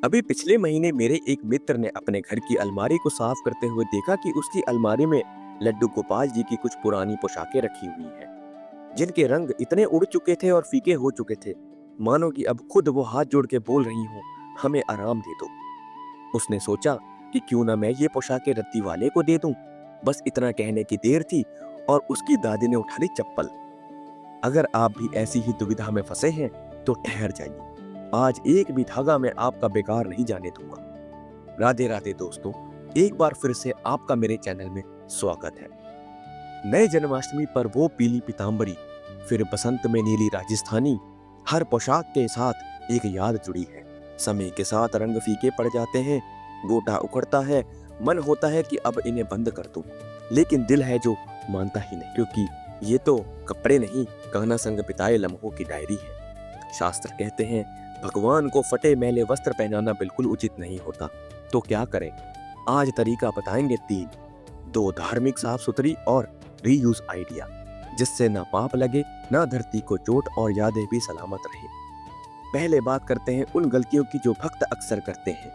अभी पिछले महीने मेरे एक मित्र ने अपने घर की अलमारी को साफ करते हुए देखा कि उसकी अलमारी में लड्डू गोपाल जी की कुछ पुरानी पोशाकें रखी हुई हैं, जिनके रंग इतने उड़ चुके थे और फीके हो चुके थे, मानो कि अब खुद वो हाथ जोड़ के बोल रही हूँ, हमें आराम दे दो। उसने सोचा कि क्यों ना मैं ये पोशाकें रद्दी वाले को दे दूं। बस इतना कहने की देर थी और उसकी दादी ने उठा ली चप्पल। अगर आप भी ऐसी ही दुविधा में फंसे हैं तो ठहर जाइए, आज एक भी धागा मैं आपका बेकार नहीं जाने दूंगा। राधे राधे दोस्तों, एक बार फिर से आपका मेरे चैनल में स्वागत है। नए जन्माष्टमी पर वो पीली पीताम्बरी, फिर बसंत में नीली राजस्थानी, हर पोशाक के साथ एक याद जुड़ी है। समय के साथ रंग फीके पड़ जाते हैं, गोटा उखड़ता है, मन होता है कि अब इन्हें बंद कर दूं, लेकिन दिल है जो मानता ही नहीं, क्योंकि ये तो कपड़े नहीं, कहना संग बिताए लम्हों की डायरी है। शास्त्र कहते हैं भगवान को फटे मैले वस्त्र पहनाना बिल्कुल उचित नहीं होता, तो क्या करें। आज तरीका बताएंगे 3, 2 धार्मिक, साफ सुथरी और रीयूज आइडिया, जिससे ना पाप लगे, ना धरती को चोट और यादें भी सलामत रहे। पहले बात करते हैं उन गलतियों की जो भक्त अक्सर करते हैं।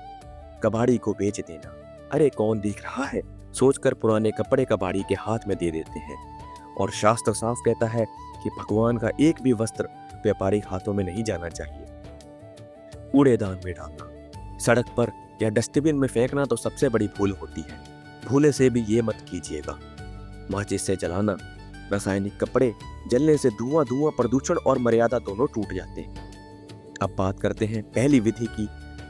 कबाड़ी को बेच देना, अरे कौन देख रहा है सोचकर पुराने कपड़े कबाड़ी के हाथ में दे देते हैं। और शास्त्र साफ कहता है कि भगवान का एक भी वस्त्र व्यापारिक हाथों में नहीं जाना चाहिए। कूड़ेदान में डालना, सड़क पर या डस्टबिन में फेंकना तो सबसे बड़ी भूल होती है, भूले से भी ये मत कीजिएगा। माचिस से जलाना, रासायनिक कपड़े जलने से धुआं धुआं, प्रदूषण और मर्यादा दोनों टूट जाते हैं। अब बात करते हैं पहली विधि की,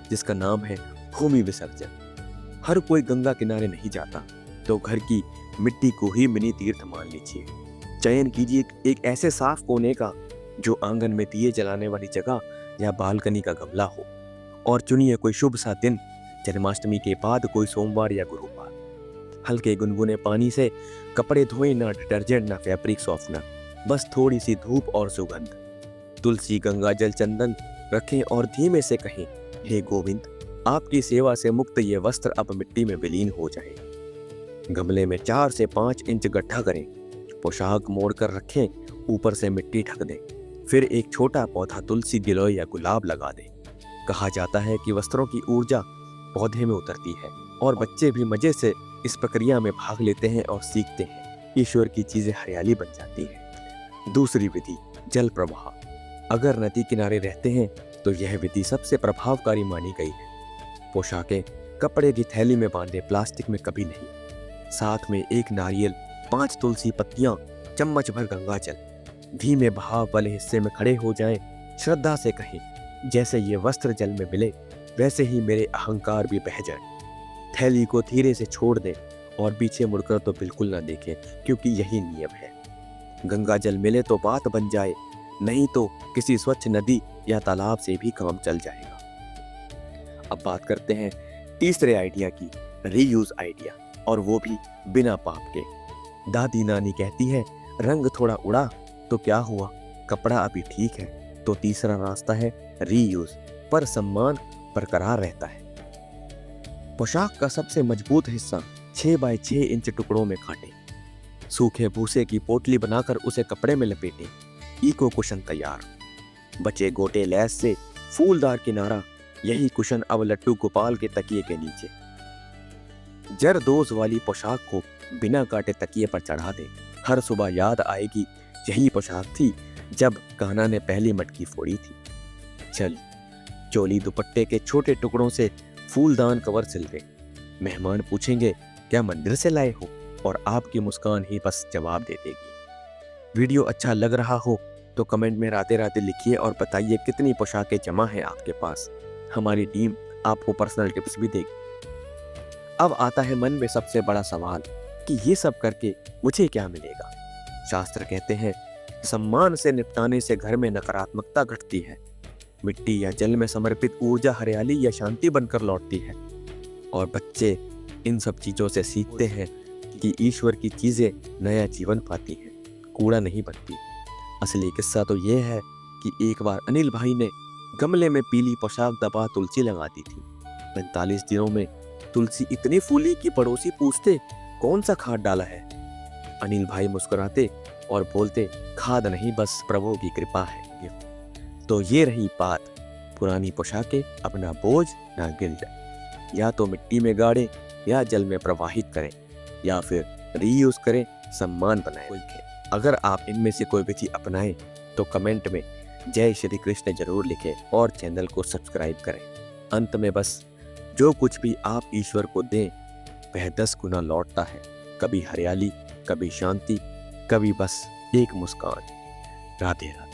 जिसका नाम है भूमि विसर्जन। हर कोई गंगा किनारे नहीं जाता, तो घर की मिट्टी को ही मिनी तीर्थ मान लीजिए। चयन कीजिए एक ऐसे साफ कोने का जो आंगन में दिए जलाने वाली जगह या बालकनी का गमला हो, और चुनिए कोई शुभ सा दिन, जन्माष्टमी के बाद कोई सोमवार या गुरुवार। हल्के गुनगुने पानी से कपड़े धोएं, ना डिटर्जेंट ना फैब्रिक सॉफ्टनर, बस थोड़ी सी धूप और सुगंध। तुलसी, गंगा जल, चंदन रखें और धीमे से कहें, हे गोविंद, आपकी सेवा से मुक्त ये वस्त्र अब मिट्टी में विलीन हो जाए। गमले में 4 से 5 इंच गड्ढा करें, पोशाक मोड़ कर रखें, ऊपर से मिट्टी ढक दें, फिर एक छोटा पौधा तुलसी, गिलोय या गुलाब लगा दें। कहा जाता है कि वस्त्रों की ऊर्जा पौधे में उतरती है और बच्चे भी मजे से इस प्रक्रिया में भाग लेते हैं और सीखते हैं। ईश्वर की चीजें हरियाली बन जाती है। दूसरी विधि, जल प्रवाह। अगर नदी किनारे रहते हैं तो यह विधि सबसे प्रभावकारी मानी गई है। पोशाकें कपड़े की थैली में बांधे, प्लास्टिक में कभी नहीं। साथ में 1 नारियल, 5 तुलसी पत्तियां, चम्मच भर गंगा जल। धीमे बहाव वाले हिस्से में खड़े हो जाएं, श्रद्धा से कहें, जैसे ये वस्त्र जल में मिले वैसे ही मेरे अहंकार भी बह जाए। थैली को धीरे से छोड़ दें और पीछे मुड़कर तो बिल्कुल ना देखें, क्योंकि यही नियम है। गंगा जल मिले तो बात बन जाए, नहीं तो किसी स्वच्छ नदी या तालाब से भी काम चल जाएगा। अब बात करते हैं तीसरे आइडिया की, रीयूज आइडिया, और वो भी बिना पाप के। दादी नानी कहती है रंग थोड़ा उड़ा तो क्या हुआ, कपड़ा अभी ठीक है। तो तीसरा रास्ता है रीयूज, पर सम्मान बरकरार रहता है। पोशाक का सबसे मजबूत हिस्सा 6 बाय 6 इंच टुकड़ों में काटें। सूखे भूसे की पोटली बनाकर उसे कपड़े में लपेटें। इको कुशन तैयार। बचे गोटे लैस से फूलदार किनारा, यही कुशन अब लड्डू गोपाल के तकिए के नीचे। जरदोज वाली पोशाक को बिना काटे तकिए पर चढ़ा दें। हर सुबह याद आएगी, यही पोशाक थी जब कान्हा ने पहली मटकी फोड़ी थी। चल, चोली दुपट्टे के छोटे टुकड़ों से फूलदान कवर सिल दें। मेहमान पूछेंगे क्या मंदिर से लाए हो, और आपकी मुस्कान ही बस जवाब दे देगी। वीडियो अच्छा लग रहा हो तो कमेंट में राधे राधे लिखिए और बताइए कितनी पोशाकें जमा है आपके पास। हमारी टीम आपको पर्सनल टिप्स भी देगी। अब आता है मन में सबसे बड़ा सवाल कि ये सब करके मुझे क्या मिलेगा। शास्त्र कहते हैं सम्मान से निपटाने से घर में नकारात्मकता घटती है। मिट्टी या जल में समर्पित ऊर्जा हरियाली या शांति बनकर लौटती है, और बच्चे इन सब चीजों से सीखते हैं कि ईश्वर की चीजें नया जीवन पाती हैं, कूड़ा नहीं बनती। असली किस्सा तो ये है कि एक बार अनिल भाई ने गमले में पीली पोशाक दबा तुलसी लगा दी थी। 45 दिनों में तुलसी इतनी फूली कि पड़ोसी पूछते कौन सा खाद डाला है। अनिल भाई मुस्कुराते और बोलते खाद नहीं, बस प्रभु की कृपा है। तो ये रही बात, पुरानी पोशाकें अपना बोझ ना गिल्ट, या तो मिट्टी में गाड़ें या जल में प्रवाहित करें, या फिर रीयूज करें, सम्मान बनाए रखें। अगर आप इनमें से कोई विधि अपनाएं तो कमेंट में जय श्री कृष्ण जरूर लिखें और चैनल को सब्सक्राइब करें। अंत में बस, जो कुछ भी आप ईश्वर को दें वह 10 गुना लौटता है। कभी हरियाली, कभी शांति, कभी बस एक मुस्कान। राधे राधे।